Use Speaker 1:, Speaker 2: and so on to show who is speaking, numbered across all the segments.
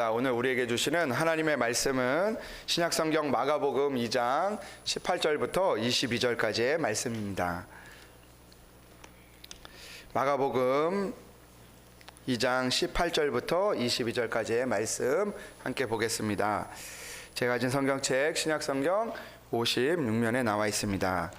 Speaker 1: 오늘 우리에게 주시는 하나님의 말씀은 신약성경 마가복음 2장 18절부터 22절까지의 말씀입니다. 마가복음 2장 18절부터 22절까지의 말씀 함께 보겠습니다. 제가 가진 성경책 신약성경 56면에 나와 있습니다.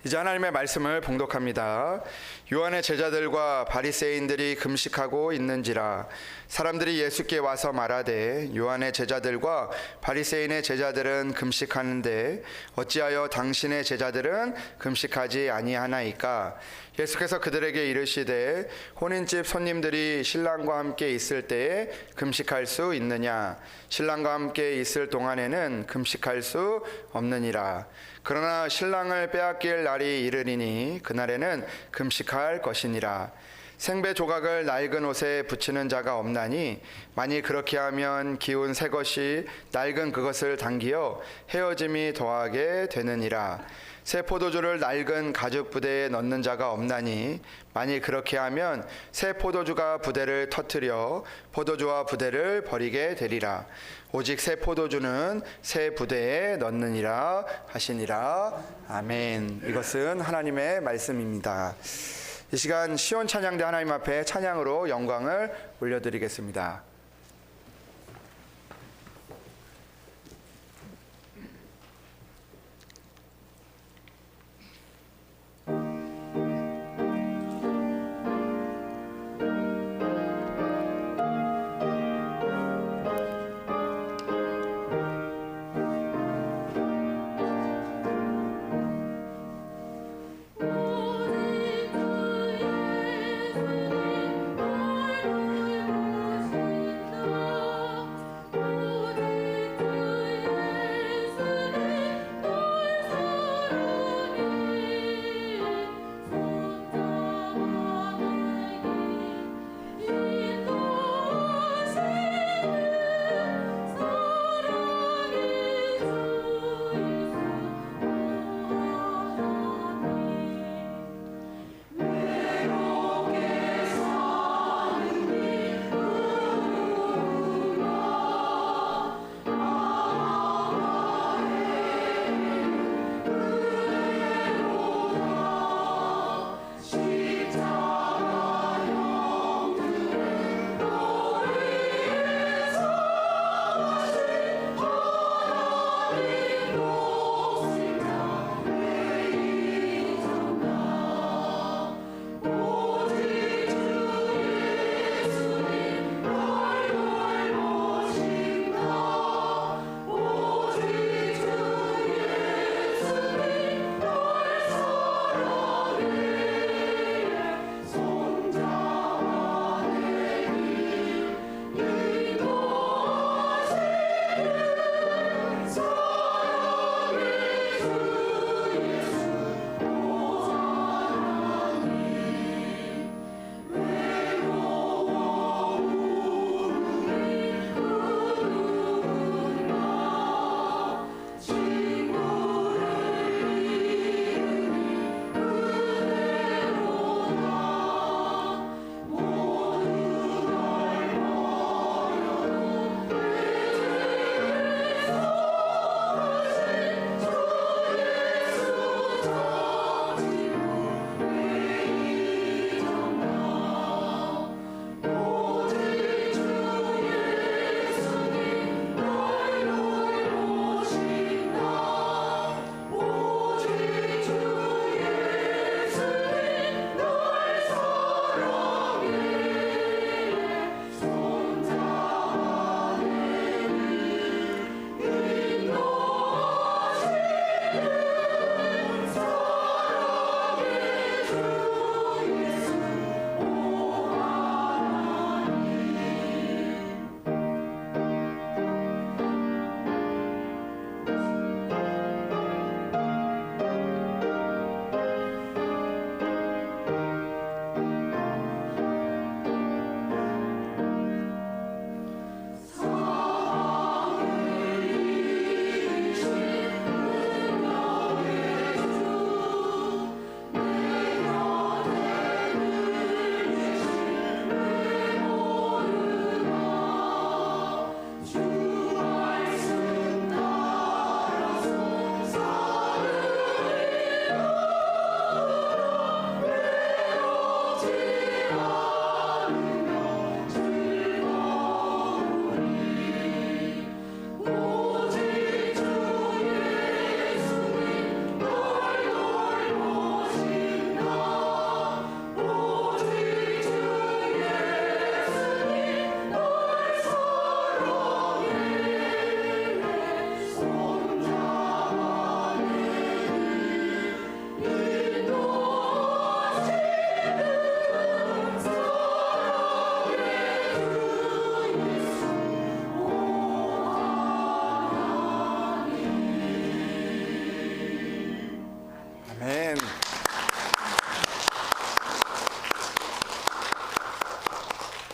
Speaker 1: 이제 하나님의 말씀을 봉독합니다. 요한의 제자들과 바리새인들이 금식하고 있는지라 사람들이 예수께 와서 말하되 요한의 제자들과 바리새인의 제자들은 금식하는데 어찌하여 당신의 제자들은 금식하지 아니하나이까? 예수께서 그들에게 이르시되 혼인집 손님들이 신랑과 함께 있을 때에 금식할 수 있느냐? 신랑과 함께 있을 동안에는 금식할 수 없느니라. 그러나 신랑을 빼앗길 날이 이르리니 그날에는 금식할 것이니라. 생배 조각을 낡은 옷에 붙이는 자가 없나니 만일 그렇게 하면 기운 새 것이 낡은 그것을 당기어 헤어짐이 더하게 되느니라. 새 포도주를 낡은 가죽 부대에 넣는 자가 없나니 만일 그렇게 하면 새 포도주가 부대를 터뜨려 포도주와 부대를 버리게 되리라. 오직 새 포도주는 새 부대에 넣느니라 하시니라. 아멘. 이것은 하나님의 말씀입니다. 이 시간 시온 찬양대 하나님 앞에 찬양으로 영광을 올려드리겠습니다.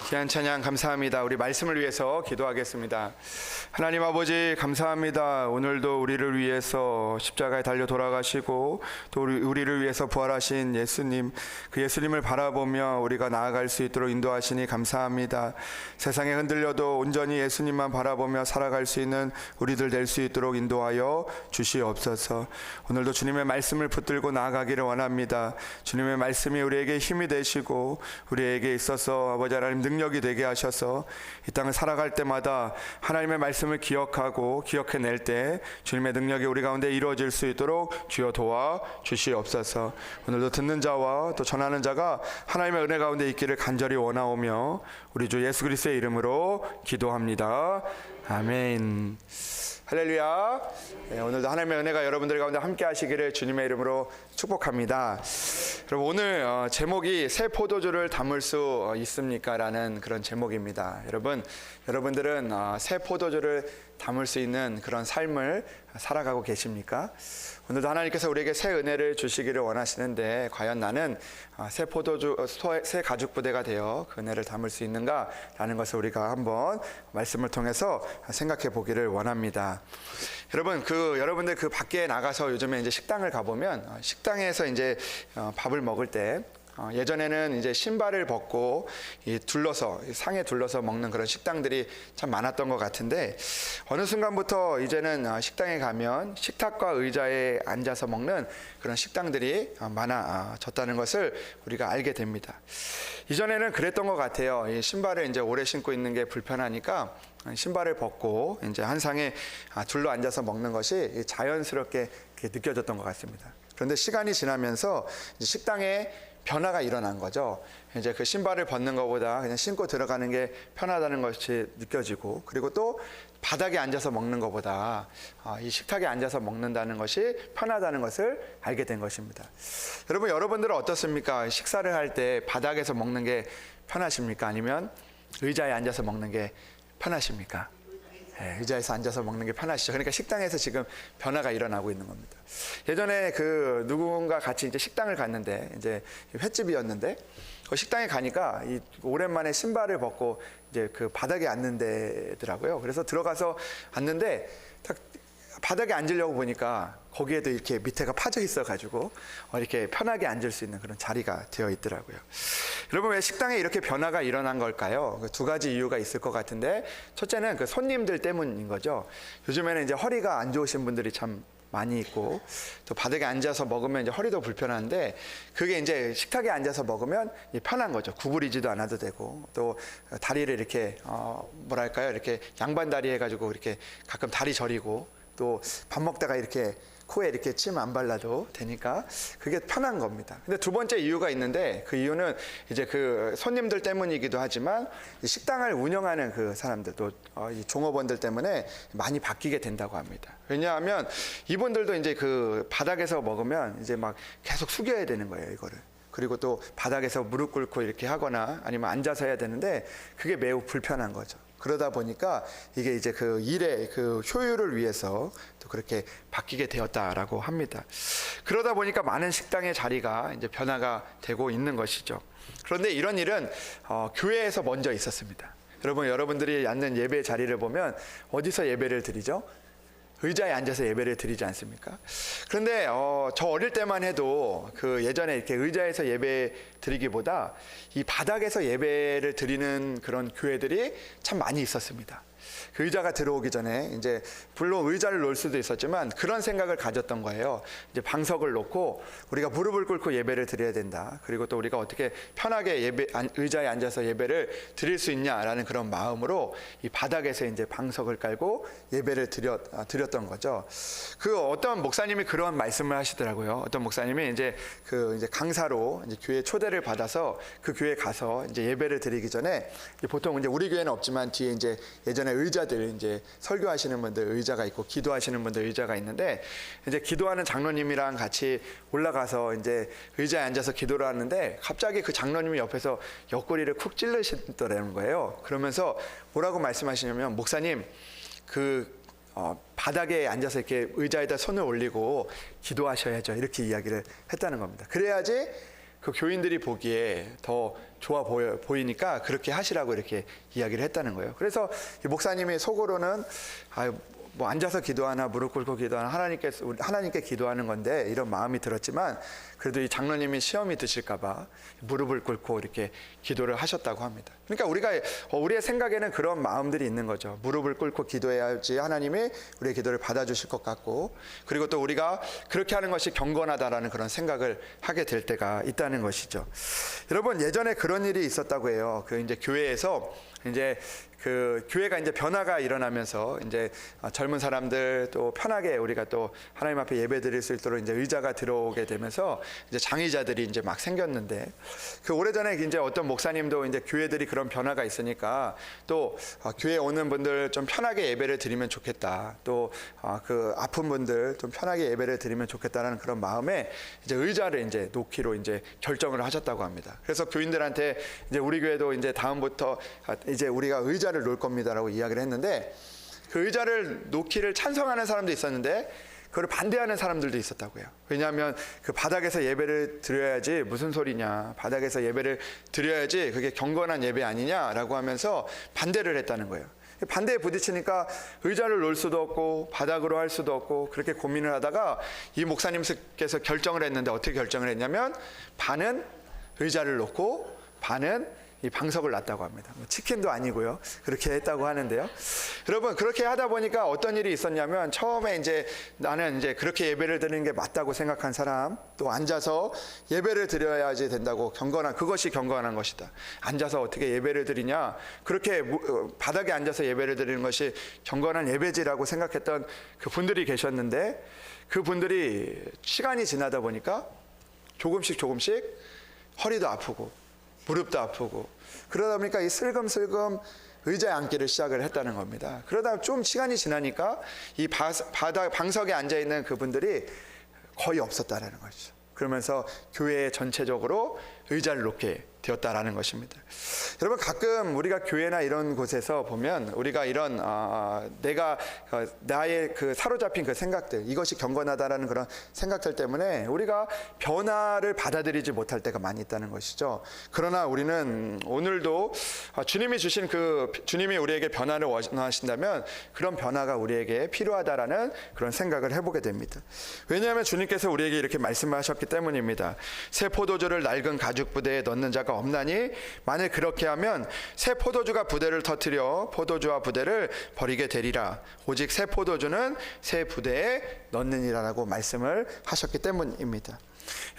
Speaker 1: 귀한 찬양 감사합니다. 우리 말씀을 위해서 기도하겠습니다. 하나님 아버지 감사합니다. 오늘도 우리를 위해서 십자가에 달려 돌아가시고 또 우리를 위해서 부활하신 예수님, 그 예수님을 바라보며 우리가 나아갈 수 있도록 인도하시니 감사합니다. 세상에 흔들려도 온전히 예수님만 바라보며 살아갈 수 있는 우리들 될 수 있도록 인도하여 주시옵소서. 오늘도 주님의 말씀을 붙들고 나아가기를 원합니다. 주님의 말씀이 우리에게 힘이 되시고 우리에게 있어서 아버지 하나님 능력이 되게 하셔서 이 땅을 살아갈 때마다 하나님의 말씀을 기억하고 기억해낼 때 주님의 능력이 우리 가운데 이루어질 수 있도록 주여 도와 주시옵소서. 오늘도 듣는 자와 또 전하는 자가 하나님의 은혜 가운데 있기를 간절히 원하오며 우리 주 예수 그리스도의 이름으로 기도합니다. 아멘. 할렐루야. 네, 오늘도 하나님의 은혜가 여러분들 가운데 함께 하시기를 주님의 이름으로 축복합니다. 여러분 오늘 제목이 새 포도주를 담을 수 있습니까? 라는 그런 제목입니다. 여러분들은 새 포도주를 담을 수 있는 그런 삶을 살아가고 계십니까? 오늘도 하나님께서 우리에게 새 은혜를 주시기를 원하시는데 과연 나는 새 가죽 부대가 되어 그 은혜를 담을 수 있는가? 라는 것을 우리가 한번 말씀을 통해서 생각해 보기를 원합니다. 여러분들 그 밖에 나가서 요즘에 이제 식당을 가보면 식당에서 이제 밥을 먹을 때 예전에는 이제 신발을 벗고 상에 둘러서 먹는 그런 식당들이 참 많았던 것 같은데 어느 순간부터 이제는 식당에 가면 식탁과 의자에 앉아서 먹는 그런 식당들이 많아졌다는 것을 우리가 알게 됩니다. 이전에는 그랬던 것 같아요. 이 신발을 이제 오래 신고 있는 게 불편하니까 신발을 벗고 이제 한 상에 둘러 앉아서 먹는 것이 자연스럽게 느껴졌던 것 같습니다. 그런데 시간이 지나면서 식당에 변화가 일어난 거죠. 이제 그 신발을 벗는 것보다 그냥 신고 들어가는 게 편하다는 것이 느껴지고, 그리고 또 바닥에 앉아서 먹는 것보다 이 식탁에 앉아서 먹는다는 것이 편하다는 것을 알게 된 것입니다. 여러분들은 어떻습니까? 식사를 할 때 바닥에서 먹는 게 편하십니까? 아니면 의자에 앉아서 먹는 게 편하십니까? 네, 의자에서 앉아서 먹는 게 편하시죠. 그러니까 식당에서 지금 변화가 일어나고 있는 겁니다. 예전에 누군가 같이 이제 식당을 갔는데, 이제 횟집이었는데, 그 식당에 가니까 오랜만에 신발을 벗고 이제 그 바닥에 앉는 데더라고요. 그래서 들어가서 앉는데 딱 바닥에 앉으려고 보니까 거기에도 이렇게 밑에가 파져 있어가지고 이렇게 편하게 앉을 수 있는 그런 자리가 되어 있더라고요. 여러분, 왜 식당에 이렇게 변화가 일어난 걸까요? 두 가지 이유가 있을 것 같은데, 첫째는 그 손님들 때문인 거죠. 요즘에는 이제 허리가 안 좋으신 분들이 참 많이 있고, 또 바닥에 앉아서 먹으면 이제 허리도 불편한데, 그게 이제 식탁에 앉아서 먹으면 편한 거죠. 구부리지도 않아도 되고, 또 다리를 이렇게 이렇게 양반 다리 해가지고 이렇게 가끔 다리 저리고, 또 밥 먹다가 이렇게 코에 이렇게 침 안 발라도 되니까 그게 편한 겁니다. 근데 두 번째 이유가 있는데, 그 이유는 이제 그 손님들 때문이기도 하지만 식당을 운영하는 그 사람들, 또 이 종업원들 때문에 많이 바뀌게 된다고 합니다. 왜냐하면 이분들도 이제 그 바닥에서 먹으면 이제 막 계속 숙여야 되는 거예요, 이거를. 그리고 또 바닥에서 무릎 꿇고 이렇게 하거나 아니면 앉아서 해야 되는데 그게 매우 불편한 거죠. 그러다 보니까 이게 이제 그 일의 그 효율을 위해서 또 그렇게 바뀌게 되었다라고 합니다. 그러다 보니까 많은 식당의 자리가 이제 변화가 되고 있는 것이죠. 그런데 이런 일은 교회에서 먼저 있었습니다. 여러분들이 앉는 예배 자리를 보면 어디서 예배를 드리죠? 의자에 앉아서 예배를 드리지 않습니까? 그런데 저 어릴 때만 해도 그 예전에 이렇게 의자에서 예배 드리기보다 이 바닥에서 예배를 드리는 그런 교회들이 참 많이 있었습니다. 그 의자가 들어오기 전에 이제 물론 의자를 놓을 수도 있었지만 그런 생각을 가졌던 거예요. 이제 방석을 놓고 우리가 무릎을 꿇고 예배를 드려야 된다. 그리고 또 우리가 어떻게 편하게 의자에 앉아서 예배를 드릴 수 있냐라는 그런 마음으로 이 바닥에서 이제 방석을 깔고 예배를 드렸던 거죠. 그 어떤 목사님이 그런 말씀을 하시더라고요. 어떤 목사님이 이제 강사로 이제 교회 초대를 받아서 그 교회 가서 이제 예배를 드리기 전에 보통 이제 우리 교회는 없지만 뒤에 이제 예전에 의자들 이제 설교하시는 분들 의자가 있고 기도하시는 분들 의자가 있는데, 이제 기도하는 장로님이랑 같이 올라가서 이제 의자에 앉아서 기도를 하는데 갑자기 그 장로님이 옆에서 옆구리를 쿡 찔르시더라는 거예요. 그러면서 뭐라고 말씀하시냐면, 목사님 바닥에 앉아서 이렇게 의자에다 손을 올리고 기도하셔야죠. 이렇게 이야기를 했다는 겁니다. 그래야지 그 교인들이 보기에 더 좋아 보이니까 그렇게 하시라고 이렇게 이야기를 했다는 거예요. 그래서 이 목사님이 속으로는 뭐 앉아서 기도하나 무릎 꿇고 기도하나 하나님께 기도하는 건데 이런 마음이 들었지만 그래도 이 장로님이 시험이 드실까봐 무릎을 꿇고 이렇게 기도를 하셨다고 합니다. 그러니까 우리의 생각에는 그런 마음들이 있는 거죠. 무릎을 꿇고 기도해야지 하나님이 우리의 기도를 받아주실 것 같고, 그리고 또 우리가 그렇게 하는 것이 경건하다라는 그런 생각을 하게 될 때가 있다는 것이죠. 여러분, 예전에 그런 일이 있었다고 해요. 이제 교회에서 이제 교회가 이제 변화가 일어나면서 이제 젊은 사람들 또 편하게 우리가 또 하나님 앞에 예배 드릴 수 있도록 이제 의자가 들어오게 되면서 이제 장의자들이 이제 막 생겼는데, 오래전에 이제 어떤 목사님도 이제 교회들이 그런 변화가 있으니까 또 교회 오는 분들 좀 편하게 예배를 드리면 좋겠다, 또 아픈 분들 좀 편하게 예배를 드리면 좋겠다라는 그런 마음에 이제 의자를 이제 놓기로 이제 결정을 하셨다고 합니다. 그래서 교인들한테 이제 우리 교회도 이제 다음부터 이제 우리가 의자를 놓을 겁니다라고 이야기를 했는데, 그 의자를 놓기를 찬성하는 사람도 있었는데 그걸 반대하는 사람들도 있었다고요. 왜냐하면 그 바닥에서 예배를 드려야지, 무슨 소리냐, 바닥에서 예배를 드려야지 그게 경건한 예배 아니냐라고 하면서 반대를 했다는 거예요. 반대에 부딪히니까 의자를 놓을 수도 없고 바닥으로 할 수도 없고 그렇게 고민을 하다가 이 목사님께서 결정을 했는데, 어떻게 결정을 했냐면 반은 의자를 놓고 반은 이 방석을 놨다고 합니다. 치킨도 아니고요. 그렇게 했다고 하는데요. 여러분, 그렇게 하다 보니까 어떤 일이 있었냐면, 처음에 이제 나는 이제 그렇게 예배를 드리는 게 맞다고 생각한 사람, 또 앉아서 예배를 드려야지 된다고, 그것이 경건한 것이다. 앉아서 어떻게 예배를 드리냐, 그렇게 바닥에 앉아서 예배를 드리는 것이 경건한 예배지라고 생각했던 그 분들이 계셨는데, 그 분들이 시간이 지나다 보니까 조금씩 허리도 아프고 무릎도 아프고, 그러다 보니까 이 슬금슬금 의자에 앉기를 시작을 했다는 겁니다. 그러다 좀 시간이 지나니까 이 방석에 앉아있는 그분들이 거의 없었다라는 거죠. 그러면서 교회 전체적으로 의자를 놓게 되었다라는 것입니다. 여러분, 가끔 우리가 교회나 이런 곳에서 보면 우리가 이런 나의 사로잡힌 그 생각들, 이것이 경건하다라는 그런 생각들 때문에 우리가 변화를 받아들이지 못할 때가 많이 있다는 것이죠. 그러나 우리는 오늘도 주님이 우리에게 변화를 원하신다면 그런 변화가 우리에게 필요하다라는 그런 생각을 해보게 됩니다. 왜냐하면 주님께서 우리에게 이렇게 말씀하셨기 때문입니다. 새 포도주를 낡은 가죽 부대에 넣는 자가 없나니, 만일 그렇게 하면 새 포도주가 부대를 터뜨려 포도주와 부대를 버리게 되리라. 오직 새 포도주는 새 부대에 넣느니라라고 말씀을 하셨기 때문입니다.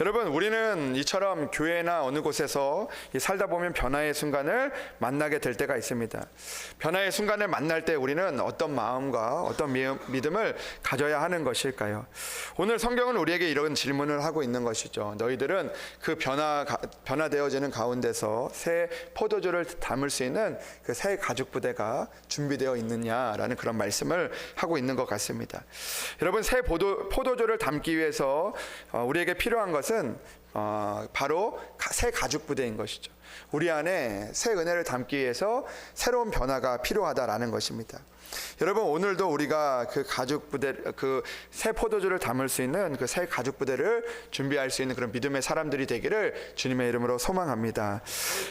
Speaker 1: 여러분, 우리는 이처럼 교회나 어느 곳에서 살다 보면 변화의 순간을 만나게 될 때가 있습니다. 변화의 순간을 만날 때 우리는 어떤 마음과 어떤 믿음을 가져야 하는 것일까요? 오늘 성경은 우리에게 이런 질문을 하고 있는 것이죠. 너희들은 그 변화되어지는 가운데서 새 포도주를 담을 수 있는 그 새 가죽 부대가 준비되어 있느냐라는 그런 말씀을 하고 있는 것 같습니다. 여러분, 새 포도주를 담기 위해서 우리에게 필요한 것은 바로 새 가죽 부대인 것이죠. 우리 안에 새 은혜를 담기 위해서 새로운 변화가 필요하다라는 것입니다. 여러분, 오늘도 우리가 그 새 포도주를 담을 수 있는 그 새 가죽 부대를 준비할 수 있는 그런 믿음의 사람들이 되기를 주님의 이름으로 소망합니다.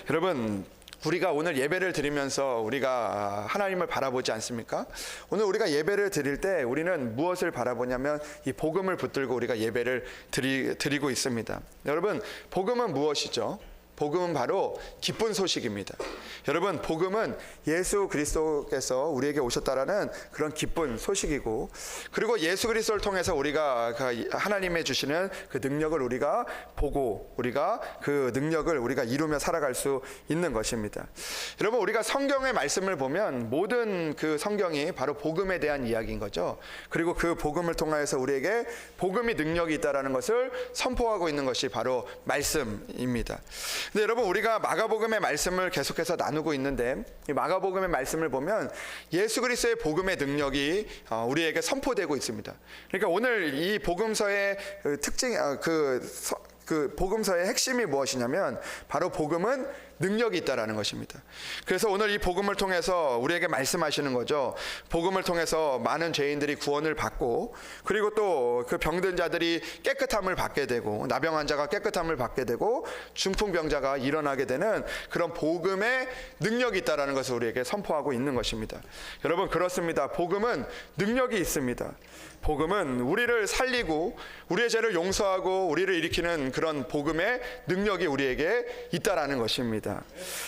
Speaker 1: 여러분, 우리가 오늘 예배를 드리면서 우리가 하나님을 바라보지 않습니까? 오늘 우리가 예배를 드릴 때 우리는 무엇을 바라보냐면 이 복음을 붙들고 우리가 예배를 드리고 있습니다. 여러분, 복음은 무엇이죠? 복음은 바로 기쁜 소식입니다. 여러분, 복음은 예수 그리스도께서 우리에게 오셨다라는 그런 기쁜 소식이고, 그리고 예수 그리스도를 통해서 우리가 하나님의 주시는 그 능력을 우리가 보고 우리가 그 능력을 우리가 이루며 살아갈 수 있는 것입니다. 여러분, 우리가 성경의 말씀을 보면 모든 그 성경이 바로 복음에 대한 이야기인 거죠. 그리고 그 복음을 통하여서 우리에게 복음이 능력이 있다라는 것을 선포하고 있는 것이 바로 말씀입니다. 근데 여러분, 우리가 마가복음의 말씀을 계속해서 나누고 있는데, 이 마가복음의 말씀을 보면 예수 그리스도의 복음의 능력이 우리에게 선포되고 있습니다. 그러니까 오늘 이 복음서의 특징, 그 복음서의 핵심이 무엇이냐면 바로 복음은 능력이 있다라는 것입니다. 그래서 오늘 이 복음을 통해서 우리에게 말씀하시는 거죠. 복음을 통해서 많은 죄인들이 구원을 받고, 그리고 또 그 병든 자들이 깨끗함을 받게 되고, 나병 환자가 깨끗함을 받게 되고, 중풍병자가 일어나게 되는 그런 복음의 능력이 있다라는 것을 우리에게 선포하고 있는 것입니다. 여러분, 그렇습니다. 복음은 능력이 있습니다. 복음은 우리를 살리고 우리의 죄를 용서하고 우리를 일으키는 그런 복음의 능력이 우리에게 있다라는 것입니다.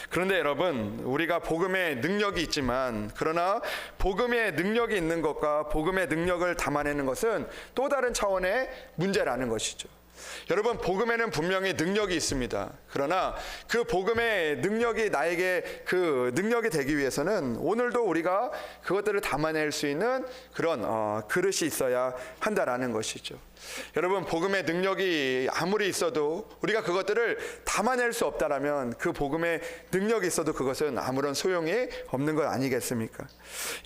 Speaker 1: 그런데 여러분, 우리가 복음의 능력이 있지만, 그러나 복음의 능력이 있는 것과 복음의 능력을 담아내는 것은 또 다른 차원의 문제라는 것이죠. 여러분, 복음에는 분명히 능력이 있습니다. 그러나 그 복음의 능력이 나에게 그 능력이 되기 위해서는 오늘도 우리가 그것들을 담아낼 수 있는 그런 그릇이 있어야 한다라는 것이죠. 여러분, 복음의 능력이 아무리 있어도 우리가 그것들을 담아낼 수 없다라면 그 복음의 능력이 있어도 그것은 아무런 소용이 없는 것 아니겠습니까?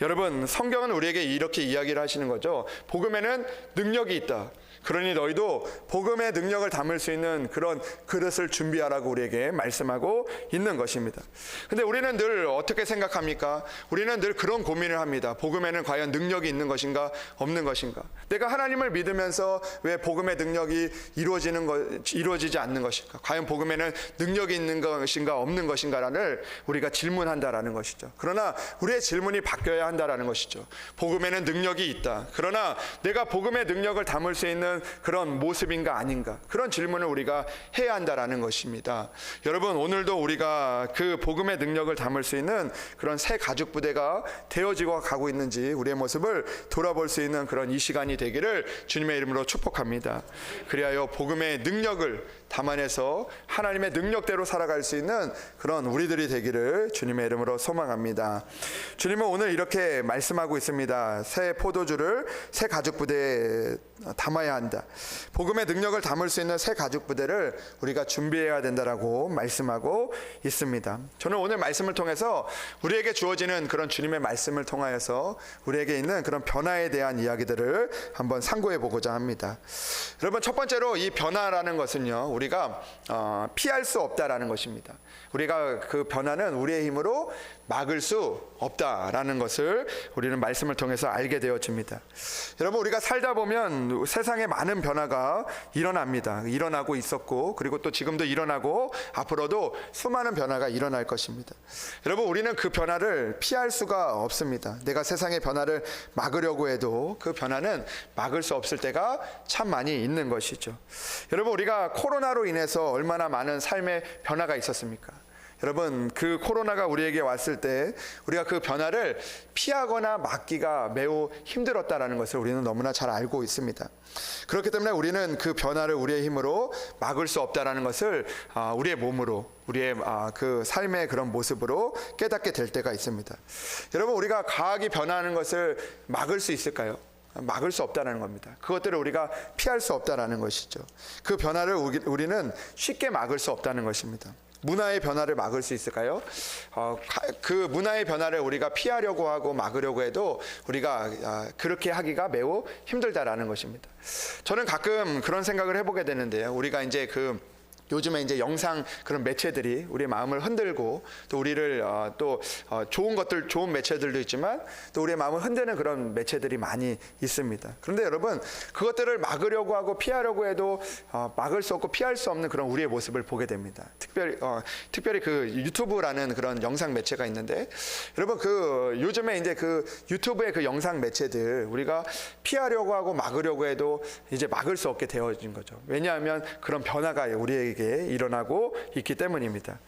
Speaker 1: 여러분, 성경은 우리에게 이렇게 이야기를 하시는 거죠. 복음에는 능력이 있다. 그러니 너희도 복음의 능력을 담을 수 있는 그런 그릇을 준비하라고 우리에게 말씀하고 있는 것입니다. 근데 우리는 늘 어떻게 생각합니까? 우리는 늘 그런 고민을 합니다. 복음에는 과연 능력이 있는 것인가 없는 것인가? 내가 하나님을 믿으면서 왜 복음의 능력이 이루어지지 않는 것인가? 과연 복음에는 능력이 있는 것인가 없는 것인가를 우리가 질문한다라는 것이죠. 그러나 우리의 질문이 바뀌어야 한다라는 것이죠. 복음에는 능력이 있다. 그러나 내가 복음의 능력을 담을 수 있는 그런 모습인가 아닌가, 그런 질문을 우리가 해야 한다라는 것입니다. 여러분, 오늘도 우리가 그 복음의 능력을 담을 수 있는 그런 새 가죽 부대가 되어지고 가고 있는지 우리의 모습을 돌아볼 수 있는 그런 이 시간이 되기를 주님의 이름으로 축복합니다. 그리하여 복음의 능력을 담아내서 하나님의 능력대로 살아갈 수 있는 그런 우리들이 되기를 주님의 이름으로 소망합니다. 주님은 오늘 이렇게 말씀하고 있습니다. 새 포도주를 새 가죽 부대에 담아야 한다. 복음의 능력을 담을 수 있는 새 가죽 부대를 우리가 준비해야 된다라고 말씀하고 있습니다. 저는 오늘 말씀을 통해서 우리에게 주어지는 그런 주님의 말씀을 통하여서 우리에게 있는 그런 변화에 대한 이야기들을 한번 상고해 보고자 합니다. 여러분, 첫 번째로 이 변화라는 것은요, 우리가 피할 수 없다라는 것입니다. 우리가 그 변화는 우리의 힘으로 막을 수 없다라는 것을 우리는 말씀을 통해서 알게 되어집니다. 여러분, 우리가 살다 보면 세상에 많은 변화가 일어납니다. 일어나고 있었고, 그리고 또 지금도 일어나고 앞으로도 수많은 변화가 일어날 것입니다. 여러분, 우리는 그 변화를 피할 수가 없습니다. 내가 세상의 변화를 막으려고 해도 그 변화는 막을 수 없을 때가 참 많이 있는 것이죠. 여러분, 우리가 코로나로 인해서 얼마나 많은 삶의 변화가 있었습니까? 여러분, 그 코로나가 우리에게 왔을 때 우리가 그 변화를 피하거나 막기가 매우 힘들었다라는 것을 우리는 너무나 잘 알고 있습니다. 그렇기 때문에 우리는 그 변화를 우리의 힘으로 막을 수 없다라는 것을 우리의 몸으로, 우리의 그 삶의 그런 모습으로 깨닫게 될 때가 있습니다. 여러분, 우리가 과학이 변화하는 것을 막을 수 있을까요? 막을 수 없다는 겁니다. 그것들을 우리가 피할 수 없다는 것이죠. 그 변화를 우리는 쉽게 막을 수 없다는 것입니다. 문화의 변화를 막을 수 있을까요? 그 문화의 변화를 우리가 피하려고 하고 막으려고 해도 우리가 그렇게 하기가 매우 힘들다라는 것입니다. 저는 가끔 그런 생각을 해보게 되는데요. 우리가 이제 요즘에 이제 영상 그런 매체들이 우리의 마음을 흔들고 또 우리를 좋은 매체들도 있지만 또 우리의 마음을 흔드는 그런 매체들이 많이 있습니다. 그런데 여러분, 그것들을 막으려고 하고 피하려고 해도 막을 수 없고 피할 수 없는 그런 우리의 모습을 보게 됩니다. 특별히 그 유튜브라는 그런 영상 매체가 있는데, 여러분, 요즘에 이제 그 유튜브의 그 영상 매체들 우리가 피하려고 하고 막으려고 해도 이제 막을 수 없게 되어진 거죠. 왜냐하면 그런 변화가 우리에게 일어나고 있기 때문입니다.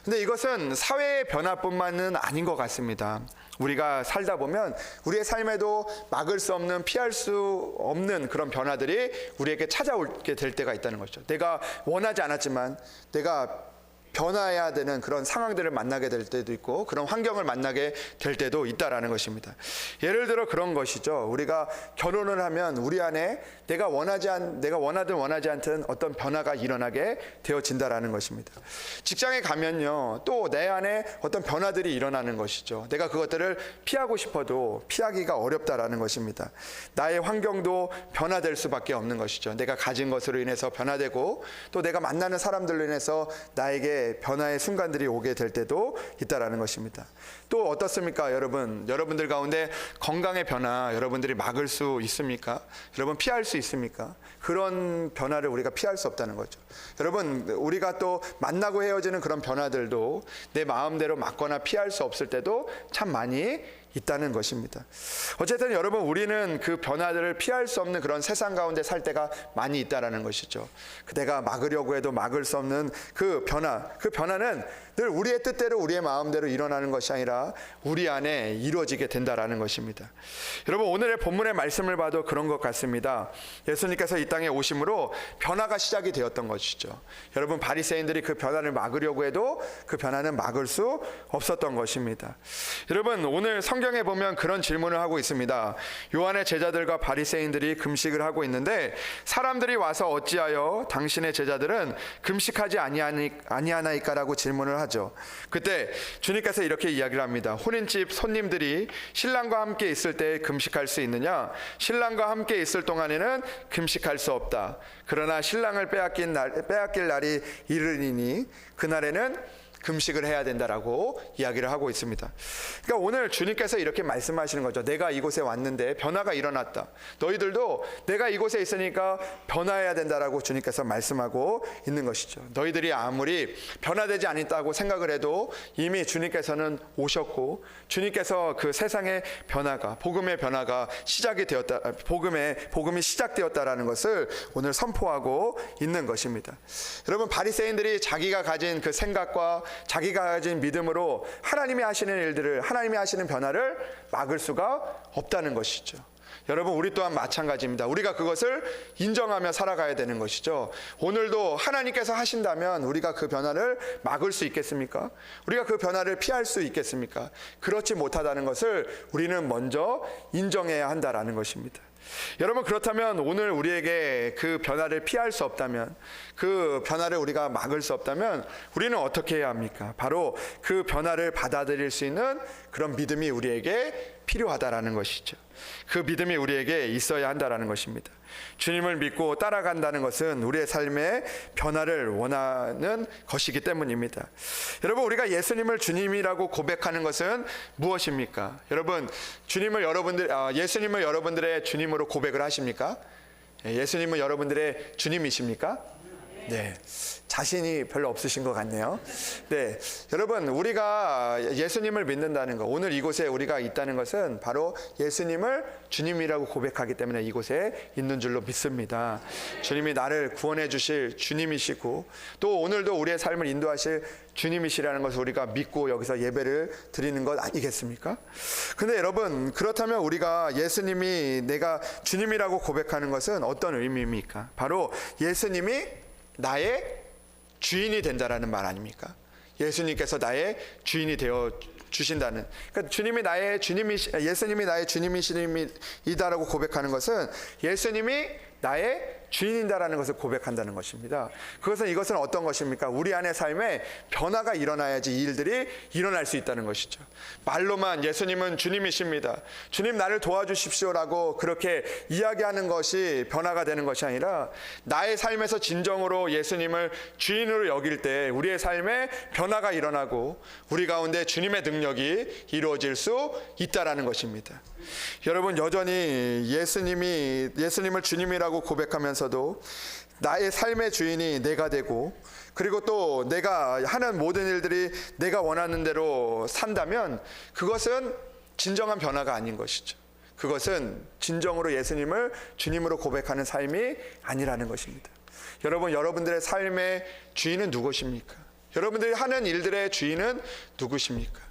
Speaker 1: 근데 이것은 사회의 변화뿐만은 아닌 것 같습니다. 우리가 살다 보면 우리의 삶에도 막을 수 없는, 피할 수 없는 그런 변화들이 우리에게 찾아오게 될 때가 있다는 거죠. 내가 원하지 않았지만 내가 변화해야 되는 그런 상황들을 만나게 될 때도 있고, 그런 환경을 만나게 될 때도 있다라는 것입니다. 예를 들어 그런 것이죠. 우리가 결혼을 하면 우리 안에 내가 원하든 원하지 않든 어떤 변화가 일어나게 되어진다라는 것입니다. 직장에 가면요, 또 내 안에 어떤 변화들이 일어나는 것이죠. 내가 그것들을 피하고 싶어도 피하기가 어렵다라는 것입니다. 나의 환경도 변화될 수밖에 없는 것이죠. 내가 가진 것으로 인해서 변화되고, 또 내가 만나는 사람들로 인해서 나에게 우리에게 변화의 순간들이 오게 될 때도 있다라는 것입니다. 또 어떻습니까, 여러분? 여러분들 가운데 건강의 변화 여러분들이 막을 수 있습니까? 여러분 피할 수 있습니까? 그런 변화를 우리가 피할 수 없다는 거죠. 여러분, 우리가 또 만나고 헤어지는 그런 변화들도 내 마음대로 막거나 피할 수 없을 때도 참 많이 있다는 것입니다. 어쨌든 여러분, 우리는 그 변화들을 피할 수 없는 그런 세상 가운데 살 때가 많이 있다라는 것이죠. 내가 막으려고 해도 막을 수 없는 그 변화는 늘 우리의 뜻대로 우리의 마음대로 일어나는 것이 아니라 우리 안에 이루어지게 된다라는 것입니다. 여러분, 오늘의 본문의 말씀을 봐도 그런 것 같습니다. 예수님께서 이 땅에 오심으로 변화가 시작이 되었던 것이죠. 여러분, 바리새인들이 그 변화를 막으려고 해도 그 변화는 막을 수 없었던 것입니다. 여러분, 오늘 성경에 보면 그런 질문을 하고 있습니다. 요한의 제자들과 바리새인들이 금식을 하고 있는데 사람들이 와서 어찌하여 당신의 제자들은 금식하지 아니하나이까라고 질문을 하죠. 그때 주님께서 이렇게 이야기를 합니다. 혼인집 손님들이 신랑과 함께 있을 때 금식할 수 있느냐? 신랑과 함께 있을 동안에는 금식할 수 없다. 그러나 신랑을 빼앗길 날이 이르리니 그날에는 금식을 해야 된다라고 이야기를 하고 있습니다. 그러니까 오늘 주님께서 이렇게 말씀하시는 거죠. 내가 이곳에 왔는데 변화가 일어났다. 너희들도 내가 이곳에 있으니까 변화해야 된다라고 주님께서 말씀하고 있는 것이죠. 너희들이 아무리 변화되지 않았다고 생각을 해도 이미 주님께서는 오셨고 주님께서 그 세상의 변화가, 복음의 변화가 시작이 되었다, 복음이 시작되었다라는 것을 오늘 선포하고 있는 것입니다. 여러분, 바리새인들이 자기가 가진 그 생각과 자기가 가진 믿음으로 하나님이 하시는 일들을, 하나님이 하시는 변화를 막을 수가 없다는 것이죠. 여러분, 우리 또한 마찬가지입니다. 우리가 그것을 인정하며 살아가야 되는 것이죠. 오늘도 하나님께서 하신다면 우리가 그 변화를 막을 수 있겠습니까? 우리가 그 변화를 피할 수 있겠습니까? 그렇지 못하다는 것을 우리는 먼저 인정해야 한다라는 것입니다. 여러분, 그렇다면 오늘 우리에게 그 변화를 피할 수 없다면, 그 변화를 우리가 막을 수 없다면 우리는 어떻게 해야 합니까? 바로 그 변화를 받아들일 수 있는 그런 믿음이 우리에게 필요하다라는 것이죠. 그 믿음이 우리에게 있어야 한다라는 것입니다. 주님을 믿고 따라간다는 것은 우리의 삶의 변화를 원하는 것이기 때문입니다. 여러분, 우리가 예수님을 주님이라고 고백하는 것은 무엇입니까? 여러분, 예수님을 여러분들의 주님으로 고백을 하십니까? 예수님은 여러분들의 주님이십니까? 네, 자신이 별로 없으신 것 같네요. 네, 여러분, 우리가 예수님을 믿는다는 것, 오늘 이곳에 우리가 있다는 것은 바로 예수님을 주님이라고 고백하기 때문에 이곳에 있는 줄로 믿습니다. 주님이 나를 구원해 주실 주님이시고 또 오늘도 우리의 삶을 인도하실 주님이시라는 것을 우리가 믿고 여기서 예배를 드리는 것 아니겠습니까? 근데 여러분, 그렇다면 우리가 예수님이 내가 주님이라고 고백하는 것은 어떤 의미입니까? 바로 예수님이 나의 주인이 된다라는 말 아닙니까? 예수님께서 나의 주인이 되어 주신다는, 그러니까 예수님이 나의 주님이시다라고 고백하는 것은 예수님이 나의 주인이다라는 것을 고백한다는 것입니다. 이것은 어떤 것입니까? 우리 안의 삶에 변화가 일어나야지 이 일들이 일어날 수 있다는 것이죠. 말로만 예수님은 주님이십니다, 주님 나를 도와주십시오라고 그렇게 이야기하는 것이 변화가 되는 것이 아니라 나의 삶에서 진정으로 예수님을 주인으로 여길 때 우리의 삶에 변화가 일어나고 우리 가운데 주님의 능력이 이루어질 수 있다라는 것입니다. 여러분, 여전히 예수님을 주님이라고 고백하면서도 나의 삶의 주인이 내가 되고 그리고 또 내가 하는 모든 일들이 내가 원하는 대로 산다면 그것은 진정한 변화가 아닌 것이죠. 그것은 진정으로 예수님을 주님으로 고백하는 삶이 아니라는 것입니다. 여러분, 여러분들의 삶의 주인은 누구십니까? 여러분들이 하는 일들의 주인은 누구십니까?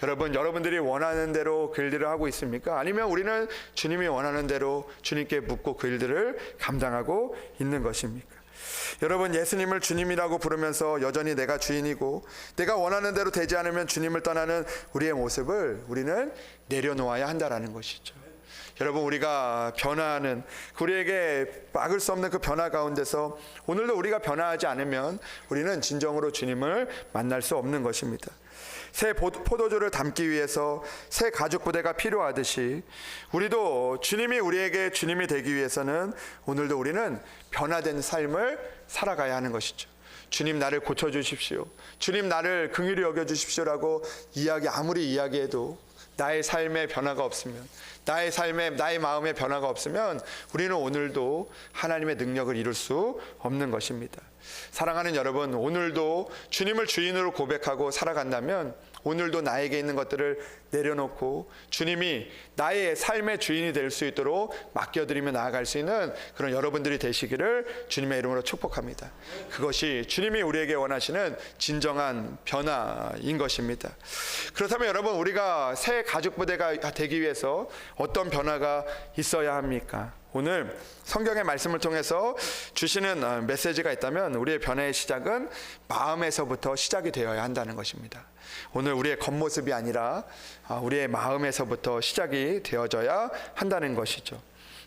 Speaker 1: 여러분들이 원하는 대로 그 일들을 하고 있습니까? 아니면 우리는 주님이 원하는 대로 주님께 묻고 그 일들을 감당하고 있는 것입니까? 여러분, 예수님을 주님이라고 부르면서 여전히 내가 주인이고 내가 원하는 대로 되지 않으면 주님을 떠나는 우리의 모습을 우리는 내려놓아야 한다라는 것이죠. 여러분, 우리가 변화하는, 우리에게 막을 수 없는 그 변화 가운데서 오늘도 우리가 변화하지 않으면 우리는 진정으로 주님을 만날 수 없는 것입니다. 새 포도주를 담기 위해서 새 가죽 부대가 필요하듯이 우리도 주님이 우리에게 주님이 되기 위해서는 오늘도 우리는 변화된 삶을 살아가야 하는 것이죠. 주님 나를 고쳐주십시오. 주님 나를 긍휼히 여겨주십시오라고 아무리 이야기해도 나의 삶에 변화가 없으면, 나의 마음에 변화가 없으면 우리는 오늘도 하나님의 능력을 이룰 수 없는 것입니다. 사랑하는 여러분, 오늘도 주님을 주인으로 고백하고 살아간다면 오늘도 나에게 있는 것들을 내려놓고 주님이 나의 삶의 주인이 될 수 있도록 맡겨드리며 나아갈 수 있는 그런 여러분들이 되시기를 주님의 이름으로 축복합니다. 그것이 주님이 우리에게 원하시는 진정한 변화인 것입니다. 그렇다면 여러분, 우리가 새 가족 부대가 되기 위해서 어떤 변화가 있어야 합니까? 오늘 성경의 말씀을 통해서 주시는 메시지가 있다면 우리의 변화의 시작은 마음에서부터 시작이 되어야 한다는 것입니다. 오늘 우리의 겉모습이 아니라 우리의 마음에서부터 시작이 되어져야 한다는 것이죠.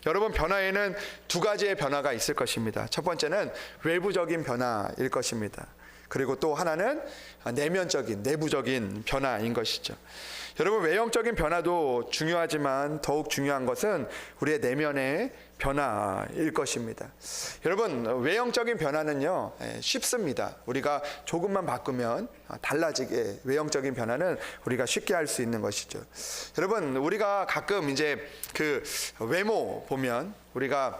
Speaker 1: 여러분, 변화에는 두 가지의 변화가 있을 것입니다. 첫 번째는 외부적인 변화일 것입니다. 그리고 또 하나는 내부적인 변화인 것이죠. 여러분, 외형적인 변화도 중요하지만 더욱 중요한 것은 우리의 내면의 변화일 것입니다. 여러분, 외형적인 변화는요, 쉽습니다. 우리가 조금만 바꾸면 달라지게, 외형적인 변화는 우리가 쉽게 할 수 있는 것이죠. 여러분, 우리가 가끔 이제 그 외모 보면 우리가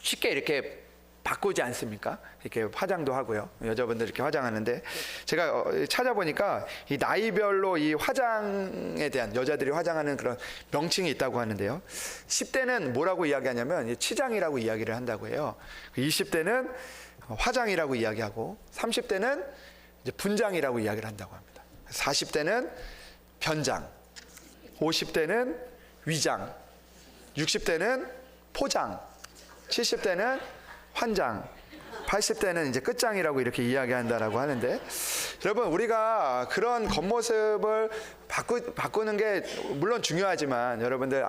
Speaker 1: 쉽게 이렇게 바꾸지 않습니까? 이렇게 화장도 하고요. 여자분들 이렇게 화장하는데 제가 찾아보니까 이 나이별로 이 화장에 대한, 여자들이 화장하는 그런 명칭이 있다고 하는데요. 10대는 뭐라고 이야기하냐면 치장이라고 이야기를 한다고 해요. 20대는 화장이라고 이야기하고 30대는 이제 분장이라고 이야기를 한다고 합니다. 40대는 변장, 50대는 위장, 60대는 포장, 70대는 환장, 80대는 이제 끝장이라고 이렇게 이야기한다라고 하는데, 여러분, 우리가 그런 겉모습을 바꾸는 게 물론 중요하지만, 여러분들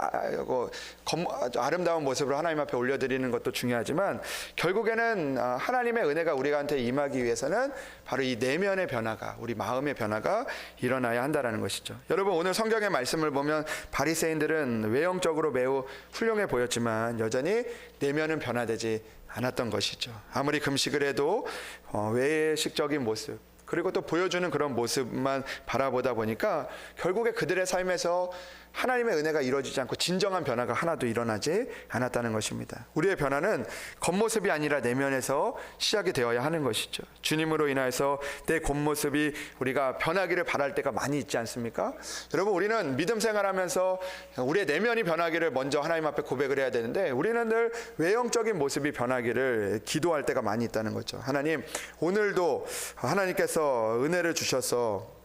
Speaker 1: 아름다운 모습으로 하나님 앞에 올려드리는 것도 중요하지만, 결국에는 하나님의 은혜가 우리한테 임하기 위해서는 바로 이 내면의 변화가, 우리 마음의 변화가 일어나야 한다는 것이죠. 여러분, 오늘 성경의 말씀을 보면 바리새인들은 외형적으로 매우 훌륭해 보였지만 여전히 내면은 변화되지 않았던 것이죠. 아무리 금식을 해도 외식적인 모습, 그리고 또 보여주는 그런 모습만 바라보다 보니까 결국에 그들의 삶에서 하나님의 은혜가 이루어지지 않고 진정한 변화가 하나도 일어나지 않았다는 것입니다. 우리의 변화는 겉모습이 아니라 내면에서 시작이 되어야 하는 것이죠. 주님으로 인하여서 내 겉모습이 우리가 변하기를 바랄 때가 많이 있지 않습니까? 여러분, 우리는 믿음 생활하면서 우리의 내면이 변하기를 먼저 하나님 앞에 고백을 해야 되는데, 우리는 늘 외형적인 모습이 변하기를 기도할 때가 많이 있다는 거죠. 하나님, 오늘도 하나님께서 은혜를 주셔서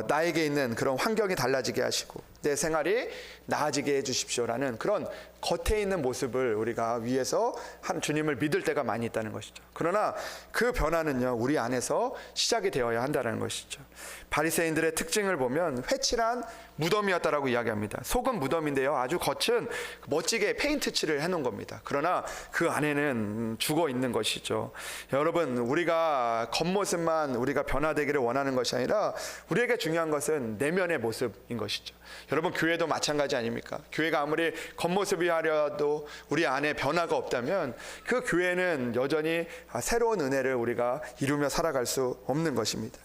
Speaker 1: 나에게 있는 그런 환경이 달라지게 하시고 내 생활이 나아지게 해주십시오라는 그런 겉에 있는 모습을 우리가 위해서 한 주님을 믿을 때가 많이 있다는 것이죠. 그러나 그 변화는요, 우리 안에서 시작이 되어야 한다는 것이죠. 바리새인들의 특징을 보면 회칠한 무덤이었다라고 이야기합니다. 속은 무덤인데요, 아주 겉은 멋지게 페인트 칠을 해놓은 겁니다. 그러나 그 안에는 죽어 있는 것이죠. 여러분, 우리가 겉모습만 우리가 변화되기를 원하는 것이 아니라 우리에게 중요한 것은 내면의 모습인 것이죠. 여러분, 교회도 마찬가지 아닙니까? 교회가 아무리 겉모습이 하려도 우리 안에 변화가 없다면 그 교회는 여전히 새로운 은혜를 우리가 이루며 살아갈 수 없는 것입니다.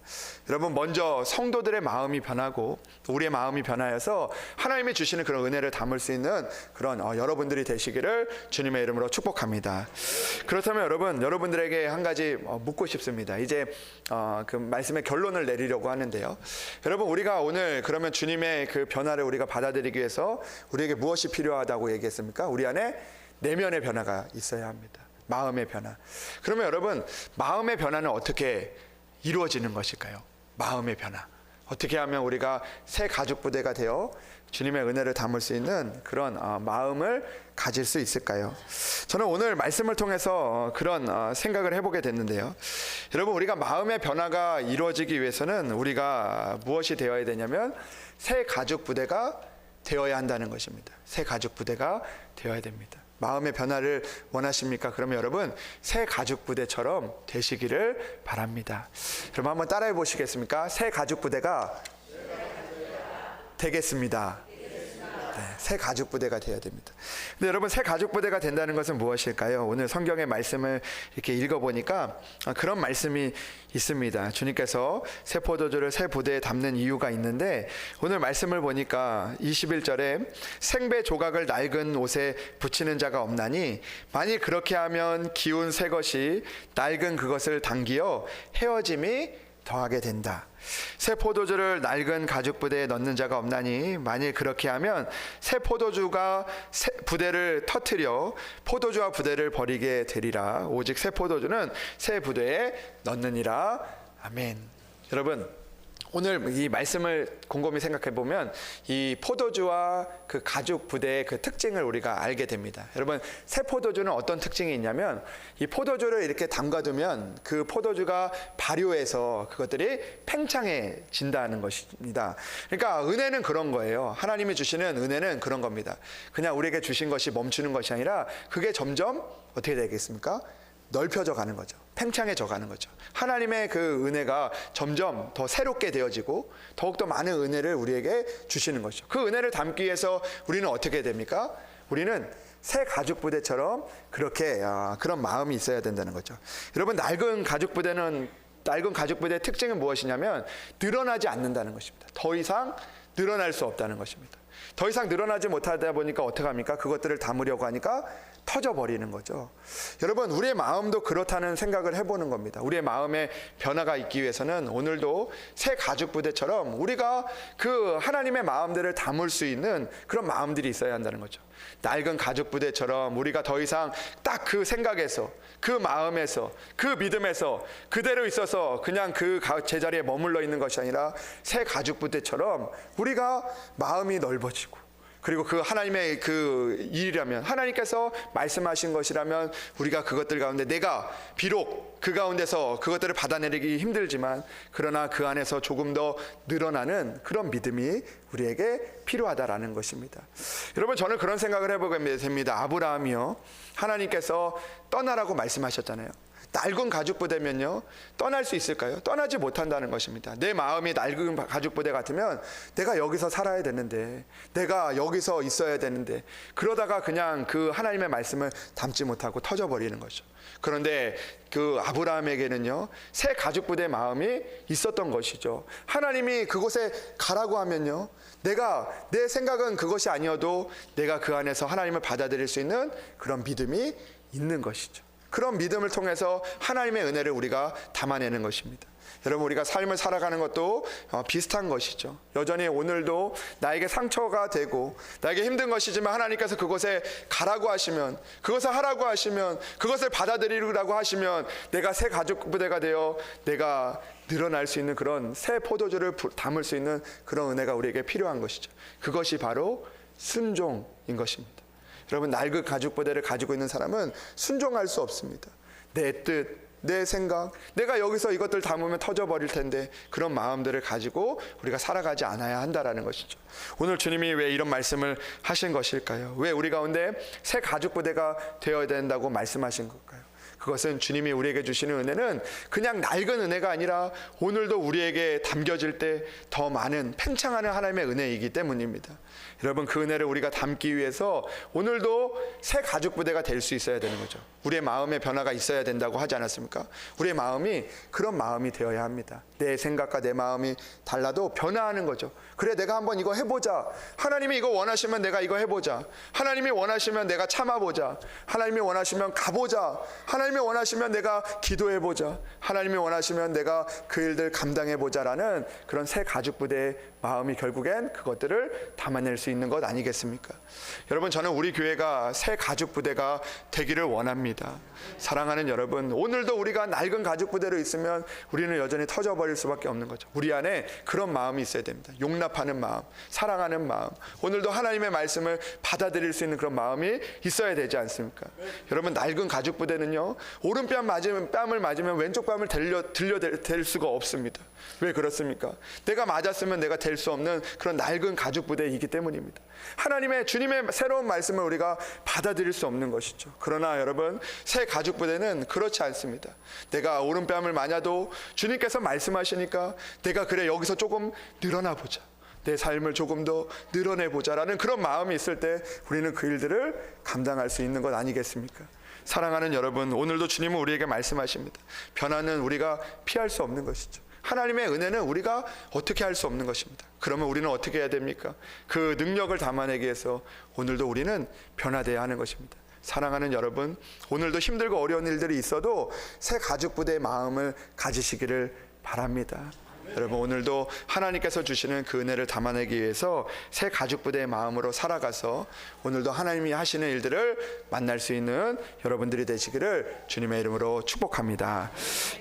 Speaker 1: 여러분, 먼저 성도들의 마음이 변하고 우리의 마음이 변하여서 하나님이 주시는 그런 은혜를 담을 수 있는 그런 여러분들이 되시기를 주님의 이름으로 축복합니다. 그렇다면 여러분들에게 한 가지 묻고 싶습니다. 이제 그 말씀의 결론을 내리려고 하는데요. 여러분, 우리가 오늘 그러면 주님의 그 변화를 우리가 받아들이기 위해서 우리에게 무엇이 필요하다고 얘기했습니까? 우리 안에 내면의 변화가 있어야 합니다. 마음의 변화. 그러면 여러분, 마음의 변화는 어떻게 이루어지는 것일까요? 마음의 변화. 어떻게 하면 우리가 새 가족 부대가 되어 주님의 은혜를 담을 수 있는 그런 마음을 가질 수 있을까요? 저는 오늘 말씀을 통해서 그런 생각을 해보게 됐는데요. 여러분, 우리가 마음의 변화가 이루어지기 위해서는 우리가 무엇이 되어야 되냐면 새 가족 부대가 되어야 한다는 것입니다. 새 가족 부대가 되어야 됩니다. 마음의 변화를 원하십니까? 그러면 여러분, 새 가족 부대처럼 되시기를 바랍니다. 그럼 한번 따라해 보시겠습니까? 새 가족 부대가 되겠습니다. 새 가죽 부대가 되어야 됩니다. 근데 여러분, 새 가죽 부대가 된다는 것은 무엇일까요? 오늘 성경의 말씀을 이렇게 읽어보니까 그런 말씀이 있습니다. 주님께서 새 포도주를 새 부대에 담는 이유가 있는데, 오늘 말씀을 보니까 21절에 생배 조각을 낡은 옷에 붙이는 자가 없나니 만일 그렇게 하면 기운 새 것이 낡은 그것을 당기어 헤어짐이 더하게 된다. 새 포도주를 낡은 가죽 부대에 넣는 자가 없나니 만일 그렇게 하면 새 포도주가 새 부대를 터뜨려 포도주와 부대를 버리게 되리라. 오직 새 포도주는 새 부대에 넣느니라. 아멘. 여러분, 오늘 이 말씀을 곰곰이 생각해 보면 이 포도주와 그 가죽 부대의 그 특징을 우리가 알게 됩니다. 여러분, 새 포도주는 어떤 특징이 있냐면, 이 포도주를 이렇게 담가두면 그 포도주가 발효해서 그것들이 팽창해진다는 것입니다. 그러니까 은혜는 그런 거예요. 하나님이 주시는 은혜는 그런 겁니다. 그냥 우리에게 주신 것이 멈추는 것이 아니라 그게 점점 어떻게 되겠습니까? 넓혀져 가는 거죠. 팽창해져 가는 거죠. 하나님의 그 은혜가 점점 더 새롭게 되어지고 더욱더 많은 은혜를 우리에게 주시는 것이죠. 그 은혜를 담기 위해서 우리는 어떻게 됩니까? 우리는 새 가죽 부대처럼 그렇게 그런 마음이 있어야 된다는 거죠. 여러분, 낡은 가죽 부대의 특징은 무엇이냐면 늘어나지 않는다는 것입니다. 더 이상 늘어날 수 없다는 것입니다. 더 이상 늘어나지 못하다 보니까 어떻게 합니까? 그것들을 담으려고 하니까 터져버리는 거죠. 여러분, 우리의 마음도 그렇다는 생각을 해보는 겁니다. 우리의 마음에 변화가 있기 위해서는 오늘도 새 가죽 부대처럼 우리가 그 하나님의 마음들을 담을 수 있는 그런 마음들이 있어야 한다는 거죠. 낡은 가죽 부대처럼 우리가 더 이상 딱 그 생각에서, 그 마음에서, 그 믿음에서 그대로 있어서 그냥 그 제자리에 머물러 있는 것이 아니라 새 가죽 부대처럼 우리가 마음이 넓어지고, 그리고 그 하나님의 그 일이라면, 하나님께서 말씀하신 것이라면 우리가 그것들 가운데, 내가 비록 그 가운데서 그것들을 받아내기 힘들지만 그러나 그 안에서 조금 더 늘어나는 그런 믿음이 우리에게 필요하다라는 것입니다. 여러분, 저는 그런 생각을 해보게 됩니다. 아브라함이요, 하나님께서 떠나라고 말씀하셨잖아요. 낡은 가죽 부대면요, 떠날 수 있을까요? 떠나지 못한다는 것입니다. 내 마음이 낡은 가죽 부대 같으면 내가 여기서 살아야 되는데, 내가 여기서 있어야 되는데, 그러다가 그냥 그 하나님의 말씀을 담지 못하고 터져버리는 거죠. 그런데 그 아브라함에게는요, 새 가죽 부대의 마음이 있었던 것이죠. 하나님이 그곳에 가라고 하면요, 내 생각은 그것이 아니어도 내가 그 안에서 하나님을 받아들일 수 있는 그런 믿음이 있는 것이죠. 그런 믿음을 통해서 하나님의 은혜를 우리가 담아내는 것입니다. 여러분, 우리가 삶을 살아가는 것도 비슷한 것이죠. 여전히 오늘도 나에게 상처가 되고 나에게 힘든 것이지만 하나님께서 그곳에 가라고 하시면, 그것을 하라고 하시면, 그것을 받아들이라고 하시면 내가 새 가죽 부대가 되어 내가 늘어날 수 있는 그런 새 포도주를 담을 수 있는 그런 은혜가 우리에게 필요한 것이죠. 그것이 바로 순종인 것입니다. 여러분, 낡은 가죽 부대를 가지고 있는 사람은 순종할 수 없습니다. 내 뜻, 내 생각, 내가 여기서 이것들 담으면 터져버릴 텐데, 그런 마음들을 가지고 우리가 살아가지 않아야 한다라는 것이죠. 오늘 주님이 왜 이런 말씀을 하신 것일까요? 왜 우리 가운데 새 가죽 부대가 되어야 된다고 말씀하신 걸까요? 그것은 주님이 우리에게 주시는 은혜는 그냥 낡은 은혜가 아니라 오늘도 우리에게 담겨질 때 더 많은 팽창하는 하나님의 은혜이기 때문입니다. 여러분, 그 은혜를 우리가 담기 위해서 오늘도 새 가죽 부대가 될 수 있어야 되는 거죠. 우리의 마음의 변화가 있어야 된다고 하지 않았습니까? 우리의 마음이 그런 마음이 되어야 합니다. 내 생각과 내 마음이 달라도 변화하는 거죠. 그래, 내가 한번 이거 해보자. 하나님이 이거 원하시면 내가 이거 해보자. 하나님이 원하시면 내가 참아보자. 하나님이 원하시면 가보자. 하나님이 원하시면 내가 기도해보자. 하나님이 원하시면 내가 그 일들 감당해보자라는 그런 새 가죽 부대의 마음이 결국엔 그것들을 담아낼 수 있는 것 아니겠습니까? 여러분, 저는 우리 교회가 새 가죽 부대가 되기를 원합니다. 사랑하는 여러분, 오늘도 우리가 낡은 가죽 부대로 있으면 우리는 여전히 터져버릴 수밖에 없는 거죠. 우리 안에 그런 마음이 있어야 됩니다. 용납하는 마음, 사랑하는 마음, 오늘도 하나님의 말씀을 받아들일 수 있는 그런 마음이 있어야 되지 않습니까? 여러분, 낡은 가죽 부대는요, 오른뺨 맞으면, 뺨을 맞으면 왼쪽 뺨을 들려댈 수가 없습니다. 왜 그렇습니까? 내가 맞았으면 내가 될 수 없는 그런 낡은 가죽 부대이기 때문입니다. 하나님의, 주님의 새로운 말씀을 우리가 받아들일 수 없는 것이죠. 그러나 여러분, 새 가죽 부대는 그렇지 않습니다. 내가 오른뺨을 맞아도 주님께서 말씀하시니까 내가 그래, 여기서 조금 늘어나 보자. 내 삶을 조금 더 늘어내보자라는 그런 마음이 있을 때 우리는 그 일들을 감당할 수 있는 것 아니겠습니까? 사랑하는 여러분, 오늘도 주님은 우리에게 말씀하십니다. 변화는 우리가 피할 수 없는 것이죠. 하나님의 은혜는 우리가 어떻게 할 수 없는 것입니다. 그러면 우리는 어떻게 해야 됩니까? 그 능력을 담아내기 위해서 오늘도 우리는 변화되어야 하는 것입니다. 사랑하는 여러분, 오늘도 힘들고 어려운 일들이 있어도 새 가죽 부대의 마음을 가지시기를 바랍니다. 여러분, 오늘도 하나님께서 주시는 그 은혜를 담아내기 위해서 새 가죽 부대의 마음으로 살아가서 오늘도 하나님이 하시는 일들을 만날 수 있는 여러분들이 되시기를 주님의 이름으로 축복합니다.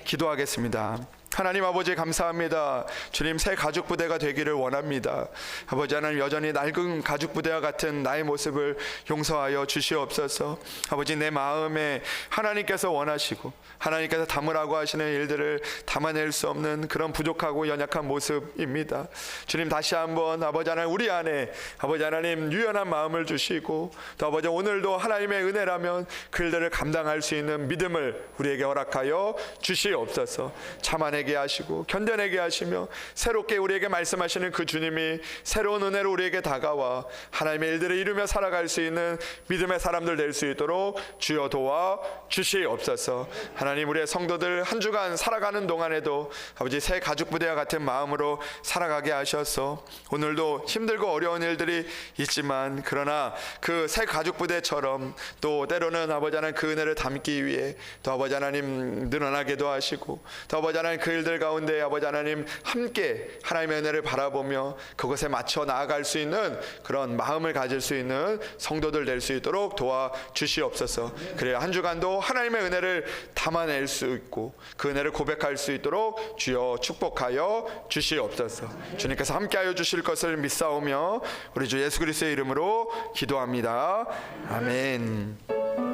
Speaker 1: 기도하겠습니다. 하나님 아버지, 감사합니다. 주님, 새 가죽 부대가 되기를 원합니다. 아버지 하나님, 여전히 낡은 가죽 부대와 같은 나의 모습을 용서하여 주시옵소서. 아버지, 내 마음에 하나님께서 원하시고 하나님께서 담으라고 하시는 일들을 담아낼 수 없는 그런 부족하고 연약한 모습입니다. 주님, 다시 한번 아버지 하나님, 우리 안에 아버지 하나님 유연한 마음을 주시고 또 아버지 오늘도 하나님의 은혜라면 그 일들을 감당할 수 있는 믿음을 우리에게 허락하여 주시옵소서. 참아내게 하시고 견뎌내게 하시며 새롭게 우리에게 말씀하시는 그 주님이 새로운 은혜로 우리에게 다가와 하나님의 일들을 이루며 살아갈 수 있는 믿음의 사람들 될 수 있도록 주여 도와 주시옵소서. 하나님, 우리의 성도들 한 주간 살아가는 동안에도 아버지 새 가죽 부대와 같은 마음으로 살아가게 하셔서 오늘도 힘들고 어려운 일들이 있지만 그러나 그 새 가죽 부대처럼 또 때로는 아버지 하나님 그 은혜를 담기 위해 또 아버지 하나님 늘어나게도 하시고 또 아버지 하나님 그 일들 가운데 아버지 하나님 함께 하나님의 은혜를 바라보며 그것에 맞춰 나아갈 수 있는 그런 마음을 가질 수 있는 성도들 될 수 있도록 도와주시옵소서. 그래야 한 주간도 하나님의 은혜를 담아낼 수 있고 그 은혜를 고백할 수 있도록 주여 축복하여 주시옵소서. 주님께서 함께하여 주실 것을 믿사오며 우리 주 예수 그리스도의 이름으로 기도합니다. 아멘.